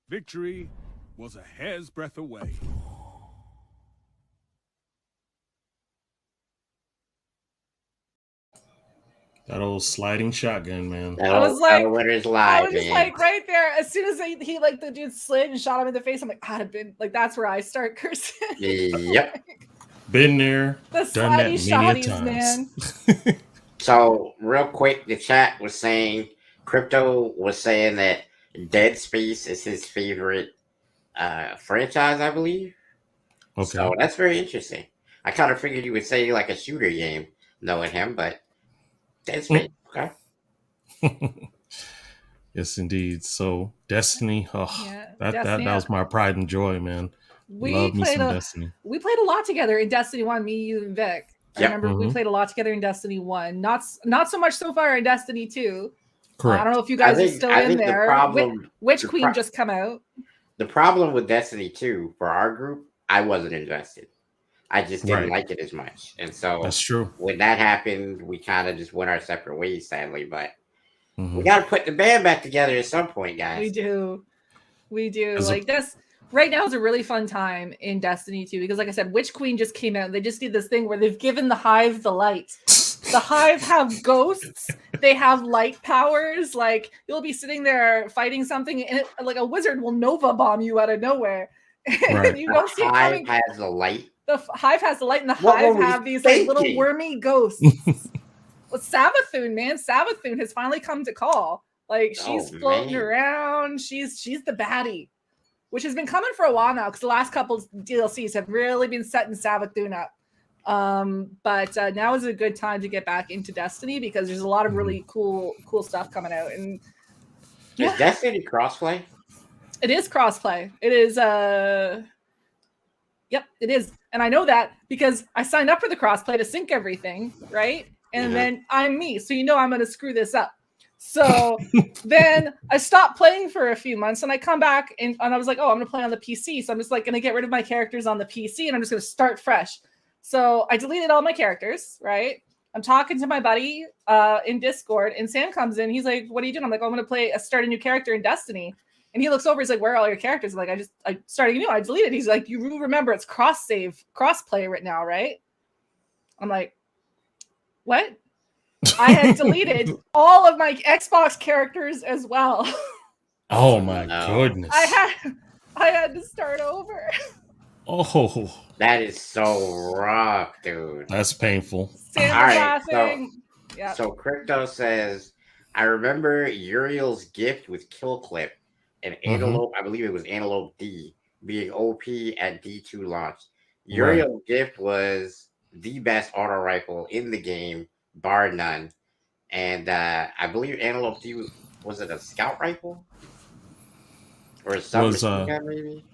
Victory was a hair's breadth away. That old sliding shotgun, man. I was like, like right there. As soon as he like the dude slid and shot him in the face, I'm like, I'd have been like, that's where I start cursing. Yep. Been there. The done that many shotties, times. man. So real quick, the chat was saying, Crypto was saying that Dead Space is his favorite franchise, I believe. Okay. So that's very interesting. I kind of figured you would say like a shooter game, knowing him, but Dead Space, okay. Yes, indeed. So Destiny, Destiny, that was my pride and joy, man. Love me some Destiny. We played a lot together in Destiny 1, me, you, and Vic. I remember we played a lot together in Destiny 1. Not so much so far in Destiny 2. Correct. I don't know if you guys are still in there. Which Queen just come out? The problem with Destiny 2 for our group, I wasn't invested. I just didn't like it as much. And so that's true. When that happened, we kind of just went our separate ways, sadly. But we got to put the band back together at some point, guys. We do. Like this right now is a really fun time in Destiny 2 because, like I said, Witch Queen just came out. And they just did this thing where they've given the Hive the light. The Hive have ghosts. They have light powers. Like you'll be sitting there fighting something, and like a wizard will Nova bomb you out of nowhere. And you don't see it coming. The Hive has the light. The Hive has the light, and the Hive have these like little wormy ghosts. Well, Savathun, man, Savathun has finally come to call. Like she's floating around. She's the baddie, which has been coming for a while now because the last couple DLCs have really been setting Savathun up. But now is a good time to get back into Destiny because there's a lot of really cool stuff coming out. And is Destiny crossplay? It is crossplay. It is yep, it is. And I know that because I signed up for the crossplay to sync everything, right? And then I'm me. So you know I'm gonna screw this up. So then I stopped playing for a few months and I come back and I was like, oh, I'm gonna play on the PC. So I'm just like gonna get rid of my characters on the PC and I'm just gonna start fresh. So I deleted all my characters, right? I'm talking to my buddy in Discord, and Sam comes in. He's like, "What are you doing?" I'm like, "I'm going to start a new character in Destiny." And he looks over. He's like, "Where are all your characters?" I'm like, I started new. I deleted. He's like, "You remember it's cross-play right now, right?" I'm like, "What?" I had deleted all of my Xbox characters as well. Oh my goodness! I had to start over. Oh, that is so rough, dude. That's painful. All right, Yep. So Crypto says, I remember Uriel's gift with Kill Clip and Antelope. I believe it was Antelope D being OP at D2 launch. Uriel's gift was the best auto rifle in the game, bar none. And I believe Antelope D was it a scout rifle or a submachine gun, maybe?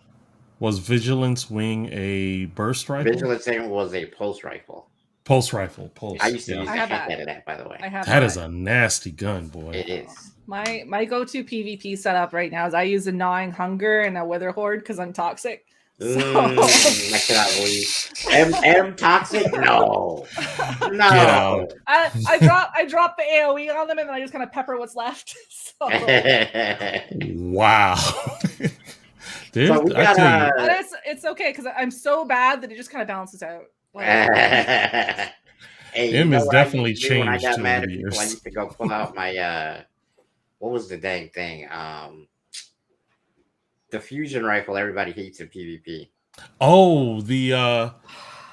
Was Vigilance Wing a burst rifle? Vigilance Wing was a pulse rifle. Pulse rifle. Pulse. I used to use the heck out of that, by the way. That is a nasty gun, boy. It is. My go-to PvP setup right now is I use a Gnawing Hunger and a Wither Horde because I'm toxic. So. I cannot believe M toxic. No. Get out. I drop the AOE on them and then I just kind of pepper what's left. So. Wow. Dude, so we got, it's okay because I'm so bad that it just kind of balances out. Like, hey, M has definitely changed. When I got mad at people, I used to go pull out my what was the dang thing? The fusion rifle everybody hates in PvP. Oh, the I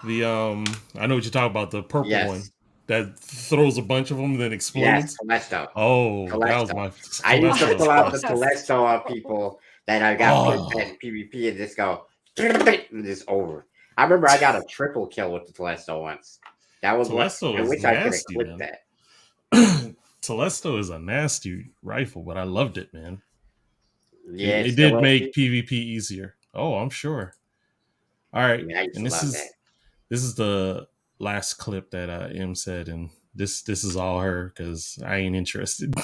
know what you're talking about, the purple one that throws a bunch of them and then explodes. Yes, Telesto. Oh, Telesto. that was my. I used to pull out the Telesto on people that I got pissed at PvP and just go and just over. I remember I got a triple kill with the Telesto once. That was Telesto I wish is I could have nasty, clipped man. that. Telesto is a nasty rifle, but I loved it, man. Yeah, it did make PvP easier. Oh, I'm sure. All right, and this is the last clip that M said, and this is all her because I ain't interested.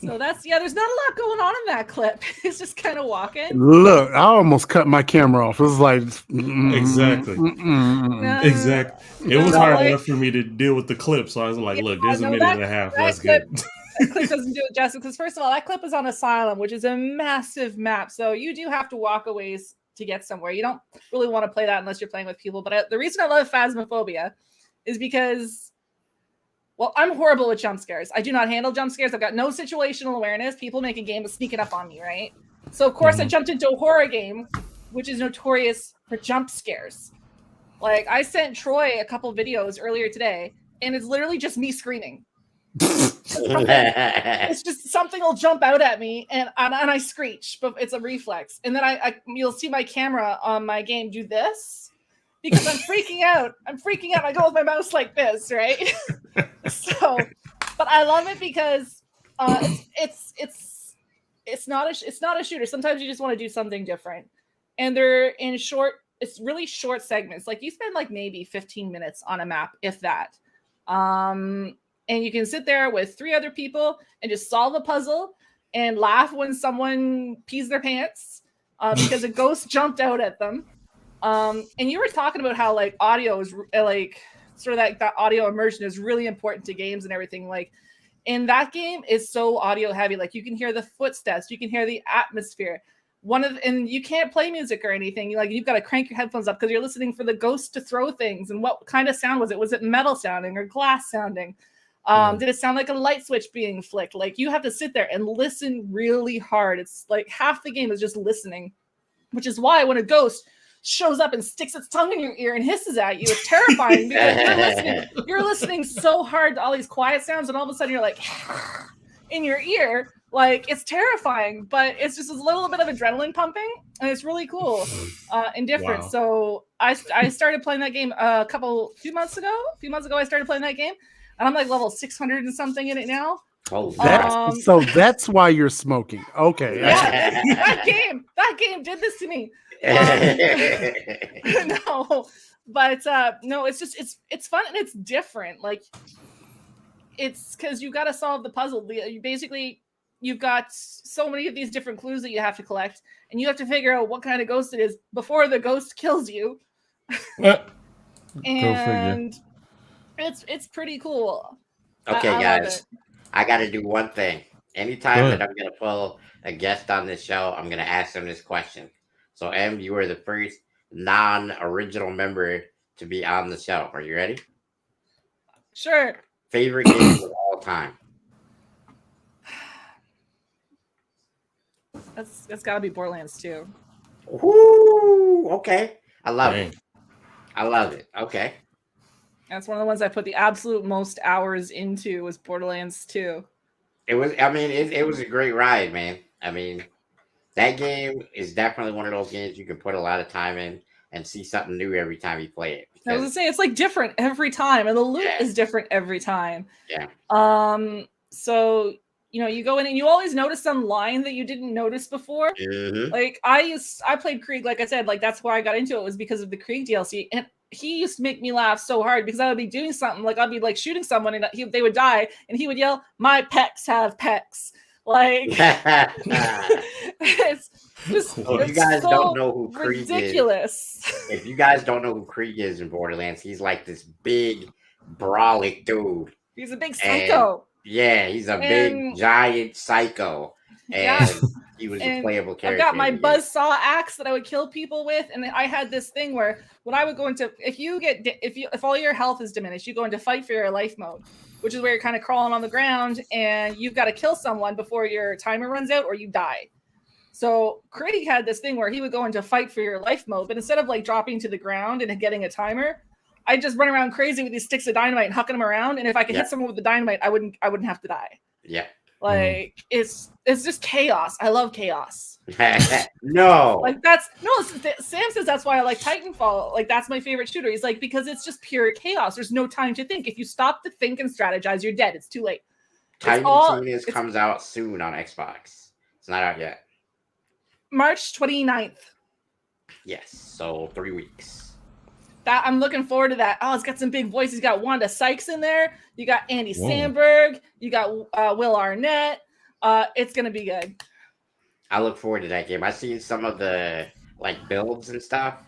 So there's not a lot going on in that clip. It's just kind of walking. Look, I almost cut my camera off. It was like exactly. It was hard enough for me to deal with the clip, so I was like, "Look, there's a minute and a half. That's good." That clip doesn't do it justice because first of all, that clip is on Asylum, which is a massive map, so you do have to walk a ways to get somewhere. You don't really want to play that unless you're playing with people. But the reason I love Phasmophobia is because. Well, I'm horrible with jump scares. I do not handle jump scares. I've got no situational awareness. People make a game of sneaking up on me, right? So, of course, I jumped into a horror game, which is notorious for jump scares. Like, I sent Troy a couple videos earlier today, and it's literally just me screaming. It's just something will jump out at me, and I screech, but it's a reflex. And then you'll see my camera on my game do this. Because I'm freaking out. I go with my mouse like this, right? So, but I love it because it's not a shooter. Sometimes you just want to do something different. and they're in short. It's really short segments. Like you spend like maybe 15 minutes on a map, if that. And you can sit there with 3 other people and just solve a puzzle and laugh when someone pees their pants because a ghost jumped out at them. And you were talking about how like audio is like sort of that audio immersion is really important to games and everything. Like in that game is so audio heavy. Like you can hear the footsteps, you can hear the atmosphere. And you can't play music or anything. You've got to crank your headphones up because you're listening for the ghost to throw things. And what kind of sound was it? Was it metal sounding or glass sounding? Did it sound like a light switch being flicked? Like you have to sit there and listen really hard. It's like half the game is just listening, which is why when a ghost shows up and sticks its tongue in your ear and hisses at you, it's terrifying because you're listening so hard to all these quiet sounds, and all of a sudden you're like in your ear. Like it's terrifying, but it's just a little bit of adrenaline pumping, and it's really cool and different. Wow. So I started playing that game a few months ago. I started playing that game, and I'm like level 600 and something in it now. Oh, so that's why you're smoking. Okay. Yeah, that game did this to me. No, but no, it's just it's fun and it's different. Like it's because you got to solve the puzzle. You've got so many of these different clues that you have to collect, and you have to figure out what kind of ghost it is before the ghost kills you. And it's pretty cool. Okay, guys, I got to do one thing. Anytime that I'm going to pull a guest on this show, I'm going to ask them this question. So, Em, you are the first non-original member to be on the show. Are you ready? Sure. Favorite game of all time? That's got to be Borderlands 2. Ooh, okay. I love it. Okay. That's one of the ones I put the absolute most hours into was Borderlands 2. It was a great ride, man. I mean, that game is definitely one of those games you can put a lot of time in and see something new every time you play it. I was gonna say it's like different every time, and the loot is different every time. Yeah. So you go in and you always notice some line that you didn't notice before. Mm-hmm. Like I played Krieg, like I said, like that's why I got into it was because of the Krieg DLC, and he used to make me laugh so hard because I would be doing something like I'd be like shooting someone and they would die, and he would yell, "My pecs have pecs." Like it's just if you guys don't know who Krieg ridiculous. If you guys don't know who Krieg is in Borderlands, he's like this big brolic dude. He's a big psycho. Yeah, he's a big giant psycho. And he was a playable character. I've got my buzzsaw axe that I would kill people with, and I had this thing where when I would go into if all your health is diminished, you go into fight for your life mode, which is where you're kind of crawling on the ground and you've got to kill someone before your timer runs out or you die. So Krieg had this thing where he would go into fight for your life mode, but instead of like dropping to the ground and getting a timer, I just run around crazy with these sticks of dynamite and hucking them around. And if I could hit someone with the dynamite, I wouldn't have to die. Yeah. Like it's just chaos. I love chaos. No. Sam says that's why I like Titanfall. Like that's my favorite shooter. He's like, because it's just pure chaos. There's no time to think. If you stop to think and strategize, you're dead. It's too late. Titanfall comes out soon on Xbox. It's not out yet. March 29th. Yes. So 3 weeks. That I'm looking forward to that. Oh, it's got some big voices. You got Wanda Sykes in there. You got Andy Samberg. You got Will Arnett. It's gonna be good. I look forward to that game. I've seen some of the builds and stuff.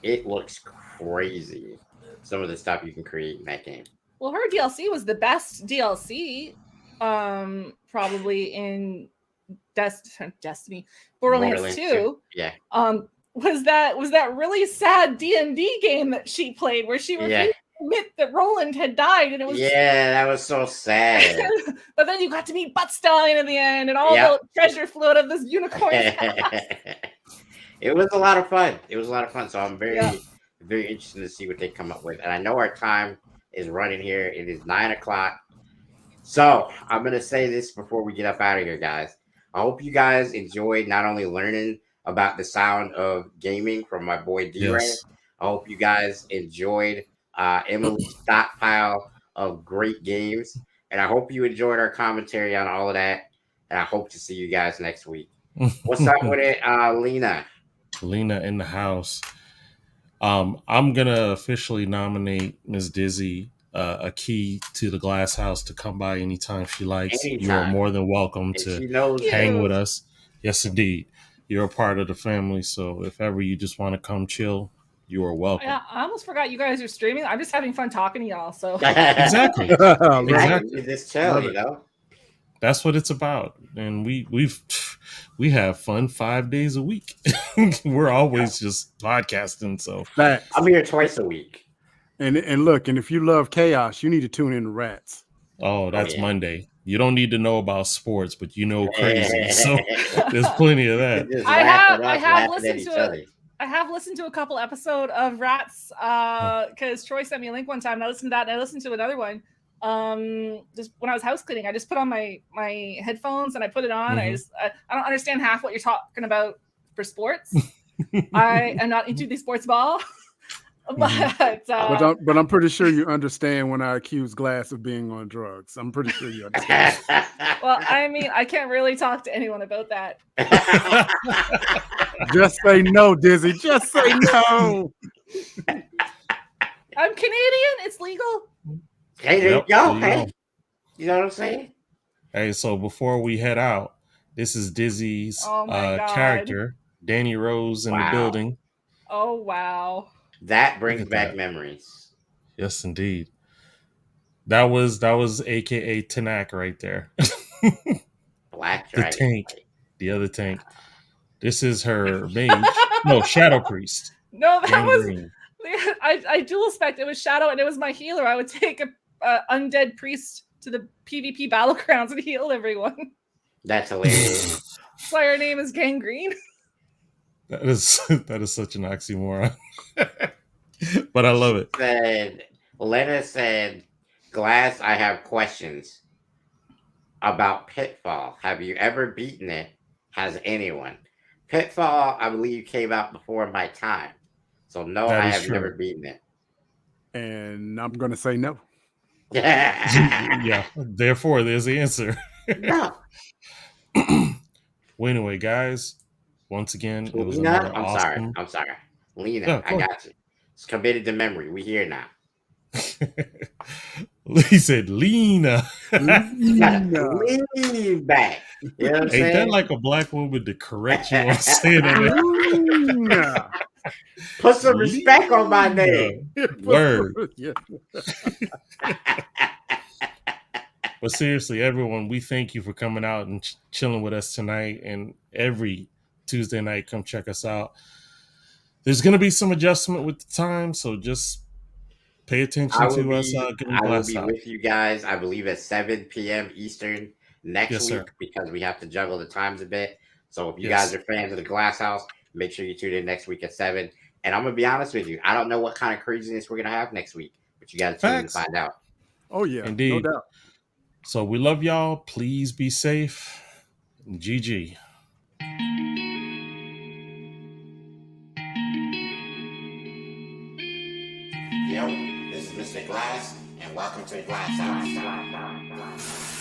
It looks crazy. Some of the stuff you can create in that game. Well, her DLC was the best DLC, probably in Destiny. Borderlands 2. Yeah. Was that really sad D&D game that she played where she refused to admit that Roland had died, and it was that was so sad. But then you got to meet Buttstein in the end, and all the treasure flew out of this unicorn. It was a lot of fun. So I'm very very interested to see what they come up with. And I know our time is running here. It is 9:00. So I'm gonna say this before we get up out of here, guys. I hope you guys enjoyed not only learning about the sound of gaming from my boy D-Ray. Yes. I hope you guys enjoyed Emily's stockpile of great games. And I hope you enjoyed our commentary on all of that. And I hope to see you guys next week. What's up with it, Lena? Lena in the house. I'm gonna officially nominate Miss Dizzy a key to the Glass House to come by anytime she likes. Anytime. You are more than welcome to hang with us. Yes, indeed. You're a part of the family, so if ever you just want to come chill, you are welcome. Yeah, I almost forgot you guys are streaming. I'm just having fun talking to y'all. So exactly. Exactly. Just chill, you know. That's what it's about, and we have fun 5 days a week. We're always just podcasting. So Facts. I'm here twice a week. And look, and if you love chaos, you need to tune in to Rats. Oh, that's Monday. You don't need to know about sports, but you know crazy. So there's plenty of that. I have listened to a couple episodes of Rats because Troy sent me a link one time and I listened to that and I listened to another one. Just when I was house cleaning, I just put on my headphones and I put it on. Mm-hmm. I don't understand half what you're talking about for sports. I am not into the sports ball. But I'm pretty sure you understand when I accuse Glass of being on drugs. I'm pretty sure you understand. Well, I mean, I can't really talk to anyone about that. Just say no, Dizzy. Just say no. I'm Canadian. It's legal. Hey, there you go. Hey, you know what I'm saying? Hey, so before we head out, this is Dizzy's God. character, Danny Rose, in the building. Oh, wow. That brings back memories. Yes, indeed. That was AKA Tanak right there. Black the tank, the other tank. This is her mage. No, Shadow Priest. No, that was Green. I dual spec. It was Shadow and it was my healer. I would take a undead priest to the PvP battlegrounds and heal everyone. That's hilarious. That's why her name is Gangrene. That is such an oxymoron. But I love it. Lena said, Glass, I have questions about Pitfall. Have you ever beaten it? Has anyone? Pitfall, I believe, came out before my time. So no, I have never beaten it. And I'm going to say no. Yeah. Therefore, there's the answer. No. Well, anyway, guys, once again, it was Lena, another awesome... I'm sorry. Lena, I got you. It's committed to memory. We here now. He said, Lena. Lean back. You know what I'm saying? Ain't that like a black woman to correct you on saying it? Put some respect on my name. Word. But seriously, everyone, we thank you for coming out and chilling with us tonight. And every Tuesday night, come check us out. There's going to be some adjustment with the time, so just pay attention to us. I will be with you guys, I believe, at 7 p.m. Eastern next week because we have to juggle the times a bit. So if you guys are fans of the Glass House, make sure you tune in next week at 7. And I'm going to be honest with you. I don't know what kind of craziness we're going to have next week, but you got to tune in to find out. Oh, yeah. Indeed. No doubt. So we love y'all. Please be safe. GG. Yo, this is Mr. Glass, and welcome to the Glass House.